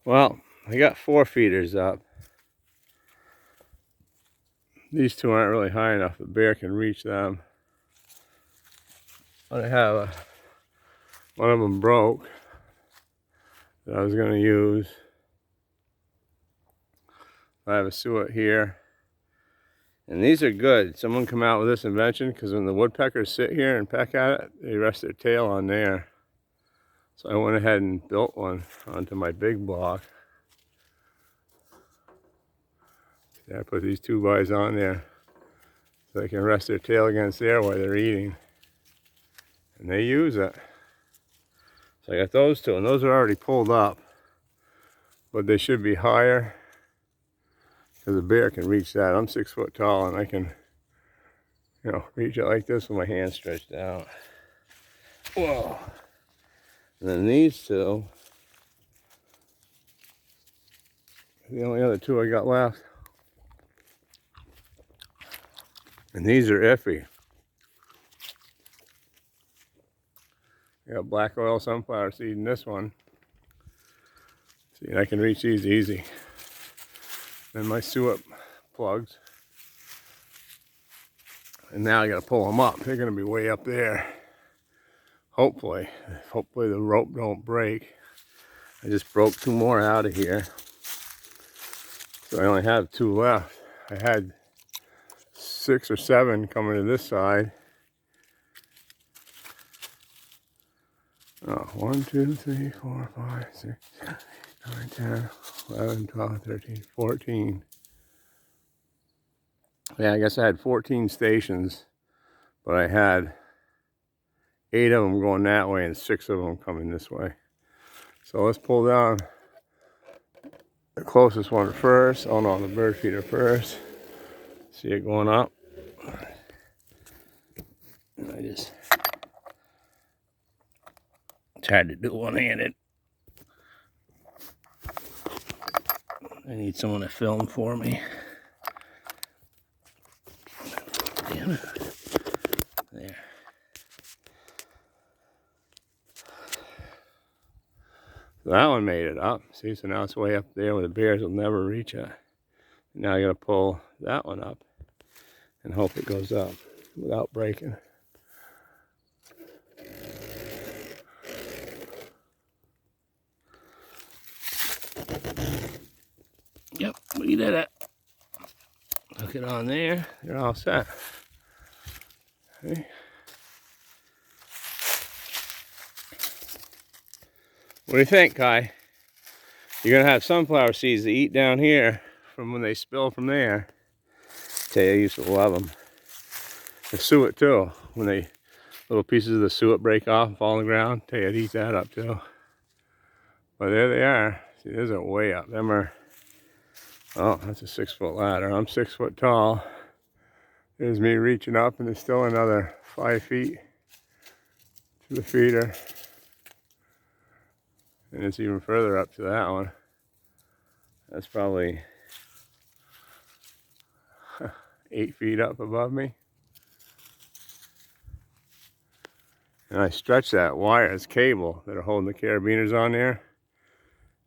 Well, I got 4 feeders up. These 2 aren't really high enough. The bear can reach them. But I have one of them broke that I was going to use. I have a suet here. And these are good. Someone come out with this invention because when the woodpeckers sit here and peck at it, they rest their tail on there. So I went ahead and built one onto my big block. Yeah, I put these 2 guys on there so they can rest their tail against there while they're eating. And they use it. So I got those 2, and those are already pulled up. But they should be higher because the bear can reach that. I'm 6 foot tall and I can, reach it like this with my hand stretched out. Whoa. And then these 2, the only other 2 I got left. And these are iffy. I got black oil sunflower seed in this one. See, I can reach these easy. Then my suet plugs. And now I gotta pull them up. They're gonna be way up there. Hopefully the rope don't break. I just broke 2 more out of here. So I only have 2 left. I had 6 or 7 coming to this side. Oh, 1, 2, 3, 4, 5, 6, 7, 8, 9, 10, 11, 12, 13, 14. Yeah, I guess I had 14 stations, but I had 8 of them going that way and 6 of them coming this way. So let's pull down the closest one first. Oh no, the bird feeder first. See it going up. And I just tried to do one-handed. I need someone to film for me. Damn it. There. So that one made it up. See, so now it's way up there where the bears will never reach it. Now I gotta pull that one up and hope it goes up without breaking. Yep, we did it. Hook it on there. They're all set. Okay. What do you think, Kai? You're gonna have sunflower seeds to eat down here from when they spill from there. Tell you, I used to love them. The suet too. When they little pieces of the suet break off and fall on the ground, tell you, I'd eat that up too. But there they are. See, those are way up. Them are. Oh, that's a 6 foot ladder. I'm 6 foot tall. There's me reaching up, and there's still another 5 feet to the feeder. And it's even further up to that one. That's probably 8 feet up above me. And I stretched that wire as cable that are holding the carabiners on there.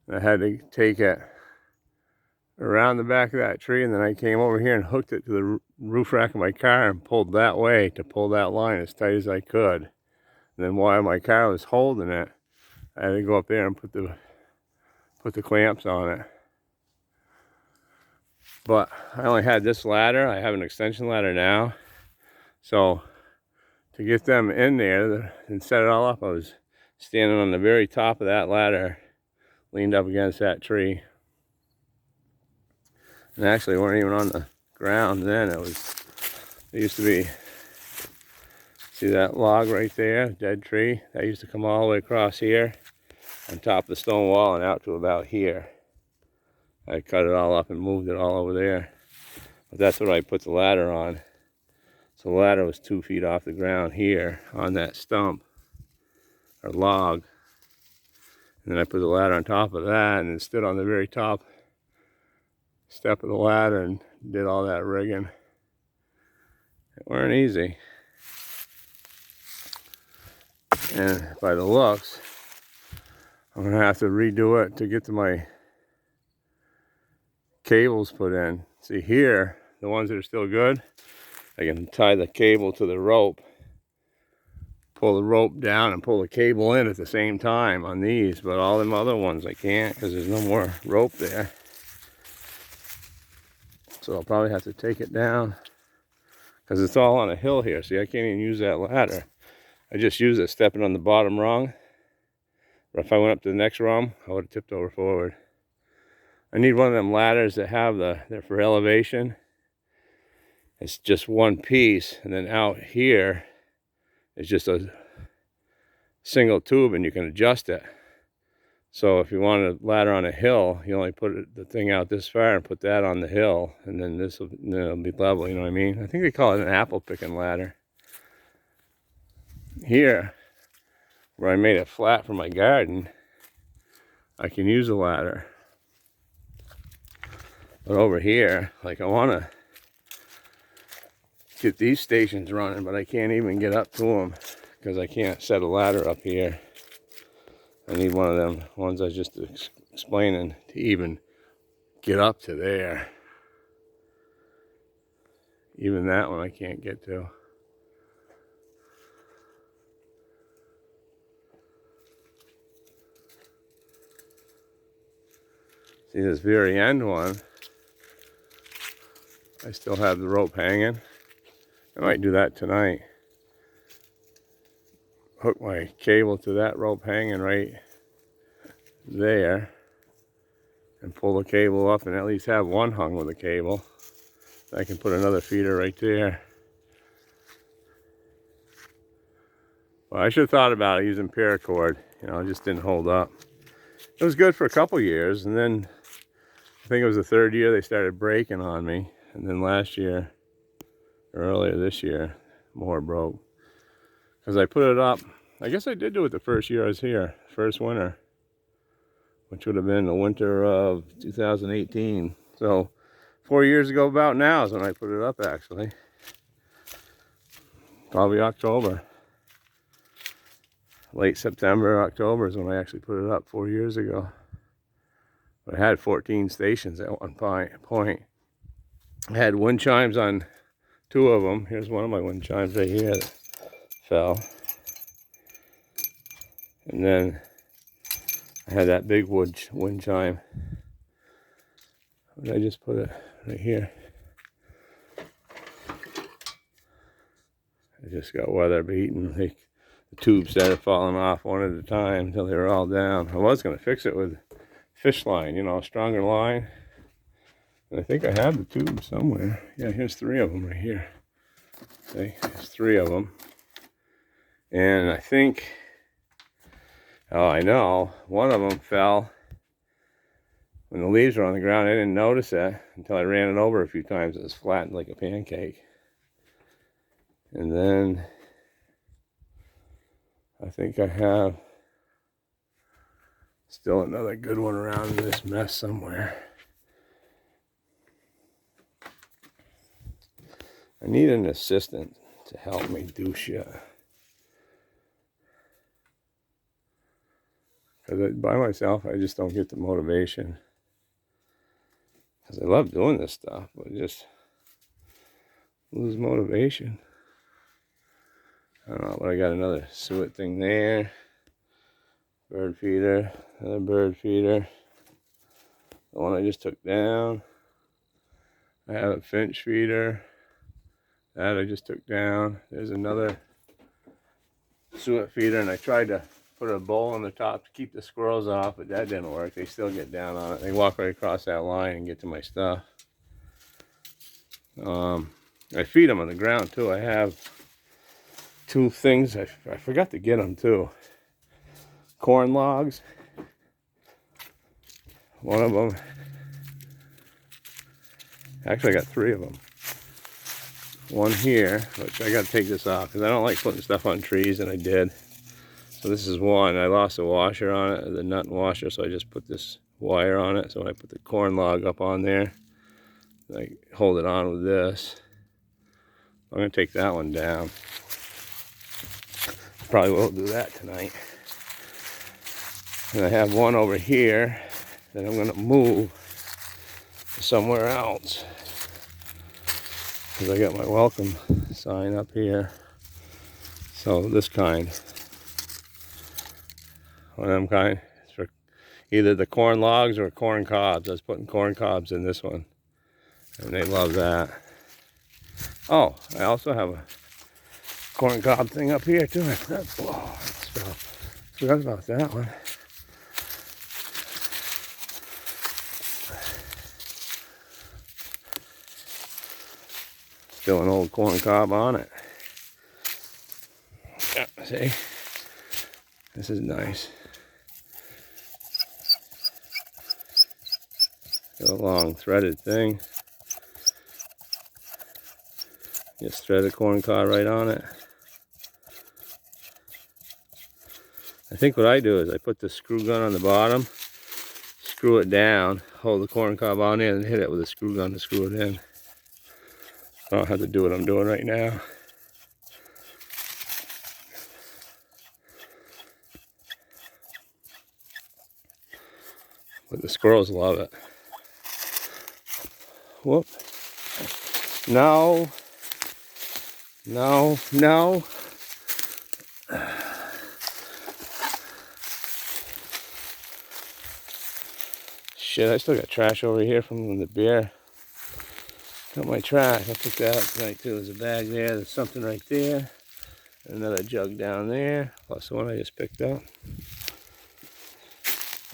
And I had to take it around the back of that tree, and then I came over here and hooked it to the roof rack of my car and pulled that way to pull that line as tight as I could. And then while my car was holding it, I had to go up there and put the clamps on it. But I only had this ladder. I have an extension ladder now. So to get them in there and set it all up, I was standing on the very top of that ladder, leaned up against that tree. And actually, we weren't even on the ground then. It used to be, see that log right there, dead tree? That used to come all the way across here on top of the stone wall and out to about here. I cut it all up and moved it all over there. But that's what I put the ladder on. So the ladder was 2 feet off the ground here on that stump or log. And then I put the ladder on top of that and then stood on the very top step of the ladder and did all that rigging. It weren't easy. And by the looks, I'm gonna have to redo it to get to my cables put in. See here, the ones that are still good, I can tie the cable to the rope, pull the rope down and pull the cable in at the same time on these, but all them other ones I can't because there's no more rope there. So I'll probably have to take it down because it's all on a hill here. See, I can't even use that ladder. I just use it stepping on the bottom rung. But if I went up to the next rung, I would have tipped over forward. I need one of them ladders that have they're for elevation. It's just one piece, and then out here is just a single tube, and you can adjust it. So if you want a ladder on a hill, you only put the thing out this far and put that on the hill, and then it'll be level, you know what I mean? I think they call it an apple picking ladder. Here, where I made it flat for my garden, I can use a ladder. But over here, like I want to get these stations running, but I can't even get up to them because I can't set a ladder up here. I need one of them ones I was just explaining to even get up to there. Even that one I can't get to. See this very end one, I still have the rope hanging. I might do that tonight. Hook my cable to that rope hanging right there and pull the cable up and at least have one hung with a cable. I can put another feeder right there. Well, I should have thought about it using paracord. You know, it just didn't hold up. It was good for a couple years, and then I think it was the third year they started breaking on me. And then last year, or earlier this year, more broke. Because I put it up, I guess I did do it the first year I was here, first winter, which would have been the winter of 2018. So 4 years ago about now is when I put it up, actually. Probably October. Late September, October is when I actually put it up 4 years ago. But I had 14 stations at one point. I had wind chimes on 2 of them. Here's one of my wind chimes right here that fell. And then I had that big wind chime. And I just put it right here. I just got weather beaten. The tubes started falling off one at a time until they were all down. I was going to fix it with fish line, you know, a stronger line. And I think I have the tube somewhere. Yeah, here's 3 of them right here. See, there's 3 of them. And I think, oh, I know, one of them fell when the leaves were on the ground. I didn't notice that until I ran it over a few times. It was flattened like a pancake. And then I think I have still another good one around in this mess somewhere. I need an assistant to help me do shit. Because by myself, I just don't get the motivation. Because I love doing this stuff, but I just lose motivation. I don't know, but I got another suet thing there. Bird feeder, another bird feeder. The one I just took down. I have a finch feeder. That I just took down. There's another suet feeder, and I tried to put a bowl on the top to keep the squirrels off, but that didn't work. They still get down on it. They walk right across that line and get to my stuff. I feed them on the ground too. I have 2 things. I forgot to get them too. Corn logs. One of them. Actually, I got 3 of them. One here, which I got to take this off because I don't like putting stuff on trees, and I did. So this is one. I lost a washer on it, the nut and washer, so I just put this wire on it. So I put the corn log up on there. I hold it on with this. I'm going to take that one down. Probably will do that tonight. And I have one over here that I'm going to move to somewhere else. Because I got my welcome sign up here. So this kind. One of them kind. It's for either the corn logs or corn cobs. I was putting corn cobs in this one. And they love that. Oh, I also have a corn cob thing up here too. I forgot about that one. Still an old corn cob on it. Yeah, see? This is nice. Got a long threaded thing. Just thread a corn cob right on it. I think what I do is I put the screw gun on the bottom, screw it down, hold the corn cob on it, and hit it with a screw gun to screw it in. I don't have to do what I'm doing right now. But the squirrels love it. Whoop. No. No, no. Shit, I still got trash over here from when the bear got my trash. I picked that up tonight too. There's a bag there. There's something right there. Another jug down there. Plus the one I just picked up.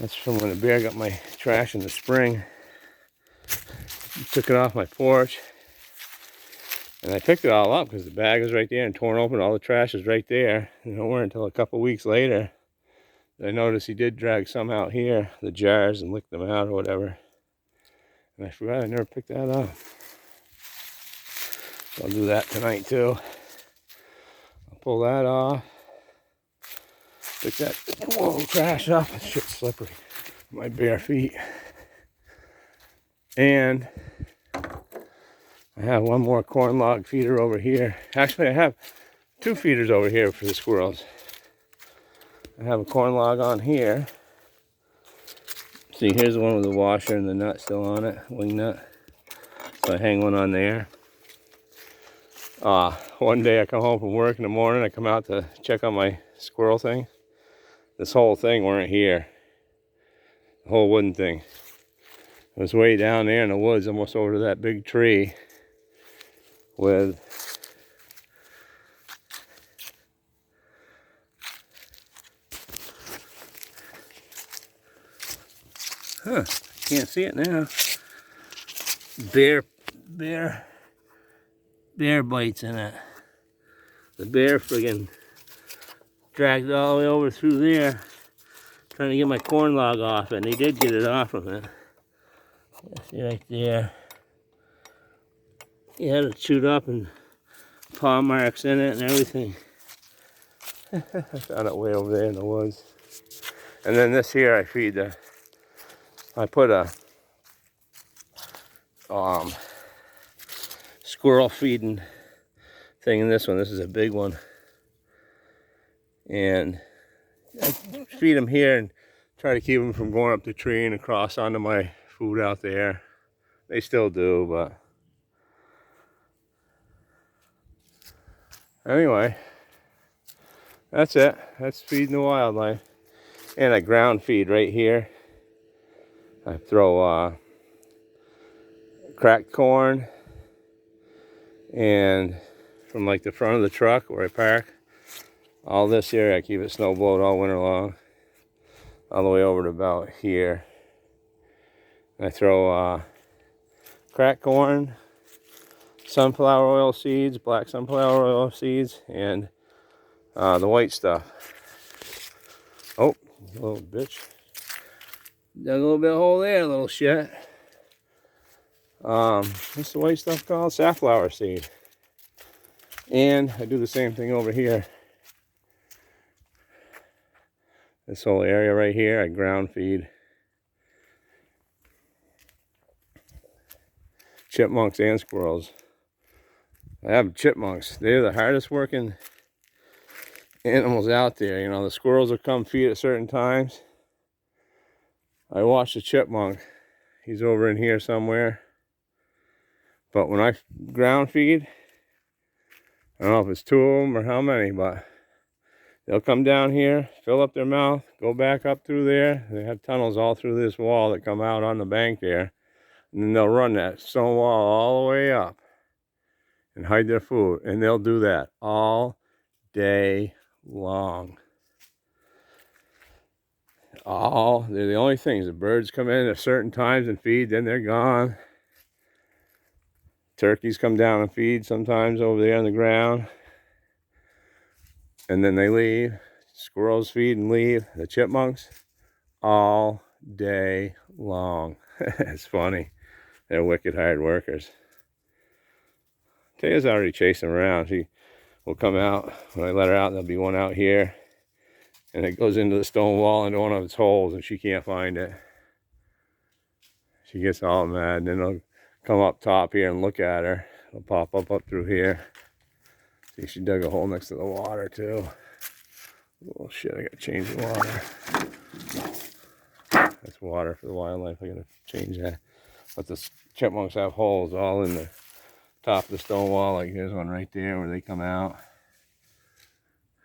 That's from when the bear got my trash in the spring. He took it off my porch. And I picked it all up because the bag was right there and torn open. All the trash is right there. And it weren't until a couple weeks later that I noticed he did drag some out here, the jars, and lick them out or whatever. And I forgot I never picked that up. So I'll do that tonight too. I'll pull that off. Pick that trash up. That shit's slippery. My bare feet. And I have one more corn log feeder over here. Actually, I have two feeders over here for the squirrels. I have a corn log on here. See, here's the one with the washer and the nut still on it, wing nut. So I hang one on there. One day I come home from work in the morning, I come out to check on my squirrel thing. This whole thing weren't here. The whole wooden thing. It was way down there in the woods, almost over to that big tree with can't see it now. Bear bites in it. The bear friggin' dragged it all the way over through there trying to get my corn log off it, and he did get it off of it. See right there. He had it chewed up and paw marks in it and everything. I found it way over there in the woods. And then this here I feed I put a squirrel feeding thing in this one. This is a big one. And I feed them here and try to keep them from going up the tree and across onto my food out there. They still do, but anyway, that's it. That's feeding the wildlife. And I ground feed right here. I throw cracked corn and from like the front of the truck where I park, all this here I keep it snow blowed all winter long, all the way over to about here. I throw cracked corn, sunflower oil seeds, black sunflower oil seeds, and the white stuff. Oh, little bitch. Dug a little bit of hole there, little shit. What's the white stuff called? Safflower seed. And I do the same thing over here. This whole area right here, I ground feed. Chipmunks and squirrels. I have chipmunks. They're the hardest working animals out there. You know, the squirrels will come feed at certain times. I watch the chipmunk. He's over in here somewhere. But when I ground feed, I don't know if it's 2 of them or how many, but they'll come down here, fill up their mouth, go back up through there. They have tunnels all through this wall that come out on the bank there. And then they'll run that stone wall all the way up and hide their food. And they'll do that all day long. They're the only things. The birds come in at certain times and feed, then they're gone. Turkeys come down and feed sometimes over there on the ground. And then they leave. Squirrels feed and leave. The chipmunks, all day long. It's funny. They're wicked hard workers. Taya's already chasing around. She will come out. When I let her out, there'll be one out here. And it goes into the stone wall into one of its holes, and she can't find it. She gets all mad, and then it'll come up top here and look at her. It'll pop up through here. See, she dug a hole next to the water, too. Oh, shit, I gotta change the water. That's water for the wildlife. I gotta change that. But the chipmunks have holes all in the top of the stone wall. Like there's one right there where they come out.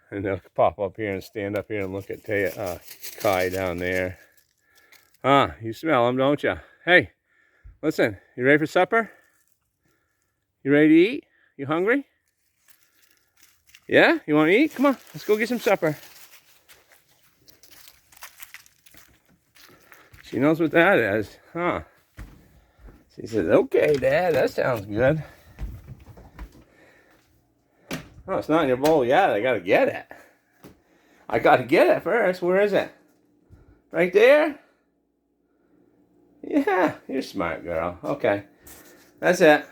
And they'll pop up here and stand up here and look at Kai down there. Huh, you smell them, don't you? Hey, listen, you ready for supper? You ready to eat? You hungry? Yeah? You want to eat? Come on, let's go get some supper. She knows what that is, huh? She says, okay, Dad, that sounds good. Oh, it's not in your bowl yet. I gotta get it. I gotta get it first. Where is it? Right there? Yeah, you're a smart girl. Okay. That's it.